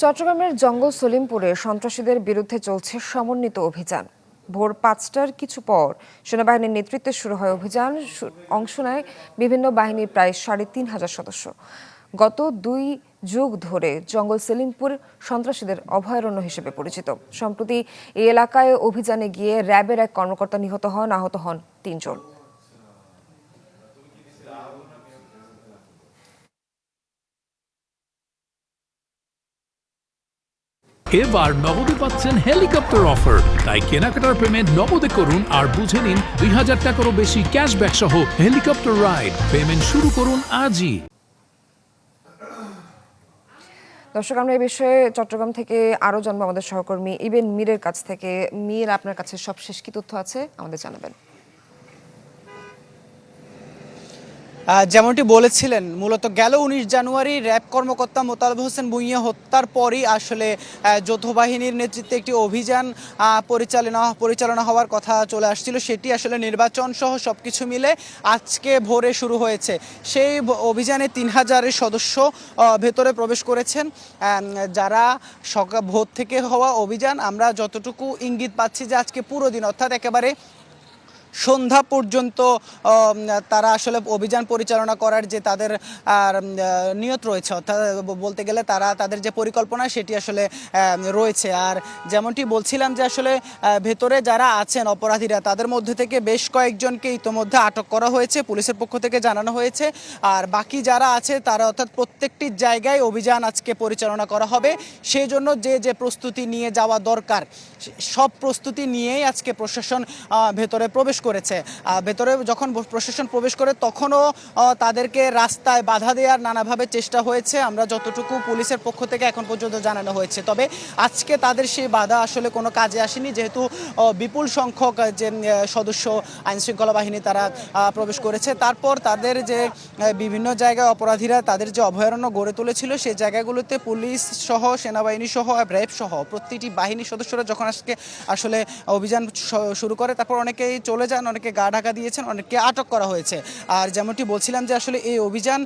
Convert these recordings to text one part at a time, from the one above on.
চট্টগ্রামের জঙ্গল সলিমপুরে সন্ত্রাসীদের বিরুদ্ধে চলছে সমন্বিত অভিযান। ভোর ৫টার কিছু পর সেনাবাহিনীর নেতৃত্বে শুরু হয় অভিযান। অংশ নেয় বিভিন্ন বাহিনীর প্রায় ৩,৫০০ সদস্য। গত ২ যুগ ধরে জঙ্গল সলিমপুর সন্ত্রাসীদের অভয়ারণ্য হিসেবে পরিচিত। সম্প্রতি এই এলাকায় অভিযানে গিয়ে র্যাবের এক কর্মকর্তা নিহত হন, আহত হন ৩ জন। এবার নগদে পাচ্ছেন হেলিকপ্টার অফার, তাই কেনাকাটার পেমেন্ট নগদে করুন আর বুঝে নিন ২,০০০ টাকারও বেশি ক্যাশব্যাক সহ হেলিকপ্টার রাইড। পেমেন্ট শুরু করুন আজই। দর্শক, আমরা এই বিষয়ে চট্টগ্রাম থেকে আরো জানবো আমাদের সহকর্মী ইবেন মীরের কাছ থেকে। মীর, আপনার কাছে সবশেষ কি তথ্য আছে আমাদের জানাবেন। যেমনটি বলেছিলেন, মূলত গেল ১৯ জানুয়ারি র্যাব কর্মকর্তা মোতালেব হোসেন ভূঁইয়া হত্যার পরই আসলে যৌথ বাহিনীর নেতৃত্বে একটি অভিযান পরিচালনা হওয়ার কথা চলে আসছিল। সেটি আসলে নির্বাচন সহ সবকিছু মিলে আজকে ভোরে শুরু হয়েছে। সেই অভিযানে ৩,০০০-এর সদস্য ভেতরে প্রবেশ করেছেন। যারা ভোর থেকে হওয়া অভিযান, আমরা যতটুকু ইঙ্গিত পাচ্ছি যে আজকে পুরো দিন অর্থাৎ একেবারে সন্ধ্যা পর্যন্ত তারা আসলে অভিযান পরিচালনা করার যে তাদের নিয়ত রয়েছে, অর্থাৎ বলতে গেলে তারা তাদের যে পরিকল্পনা সেটি আসলে রয়েছে। আর যেমনটি বলছিলাম যে আসলে ভেতরে যারা আছেন অপরাধীরা, তাদের মধ্যে থেকে বেশ কয়েকজনকে ইতোমধ্যে আটক করা হয়েছে, পুলিশের পক্ষ থেকে জানানো হয়েছে। আর বাকি যারা আছে তারা অর্থাৎ প্রত্যেকটি জায়গায় অভিযান আজকে পরিচালনা করা হবে। সেই জন্য যে প্রস্তুতি নিয়ে যাওয়া দরকার, সব প্রস্তুতি নিয়েই আজকে প্রশাসন ভেতরে প্রবেশ করেছে। ভেতরে যখন প্রশাসন প্রবেশ করে তখনও তাদেরকে রাস্তায় বাধা দেওয়ার নানাভাবে চেষ্টা হয়েছে, আমরা যতটুকু পুলিশের পক্ষ থেকে এখন পর্যন্ত জানানো হয়েছে। তবে আজকে তাদের সেই বাধা আসলে কোনো কাজে আসেনি, যেহেতু বিপুল সংখ্যক যে সদস্য আইনশৃঙ্খলা বাহিনী তারা প্রবেশ করেছে। তারপর তাদের যে বিভিন্ন জায়গায় অপরাধীরা তাদের যে অভয়ারণ্য গড়ে তুলেছিল, সেই জায়গাগুলোতে পুলিশ সহ সেনাবাহিনী সহ র্যাব সহ প্রতিটি বাহিনীর সদস্যরা যখন আজকে আসলে অভিযান শুরু করে, তারপর অনেকেই চলে যান, অনেকে গা ঢাকা দিয়েছেন, অনেককে আটক করা হয়েছে। আর যেমনটি বলছিলাম যে আসলে এই অভিযান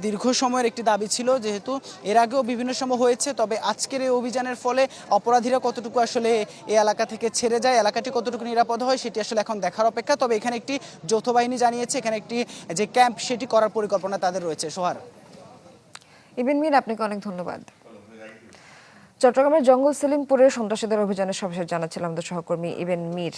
দীর্ঘ সময়ের একটি দাবি ছিল, যেহেতু এর আগেও বিভিন্ন সময় হয়েছে। তবে আজকের এই অভিযানের ফলে অপরাধীরা কতটুকু আসলে এই এলাকা থেকে ছেড়ে যায়, এলাকাটি কতটুকু নিরাপদ হয়, সেটি আসলে এখন দেখার অপেক্ষা। তবে এখানে একটি যৌথ বাহিনী জানিয়েছে এখানে একটি যে ক্যাম্প সেটি করার পরিকল্পনা তাদের রয়েছে। সোহার। ইবেন মীর, আপনাকে অনেক ধন্যবাদ। চট্টগ্রামের জঙ্গল সলিমপুরে সন্ত্রাসীদের অভিযানের সবিশেষ জানাচ্ছিলাম আমাদের সহকর্মী ইবেন মীর।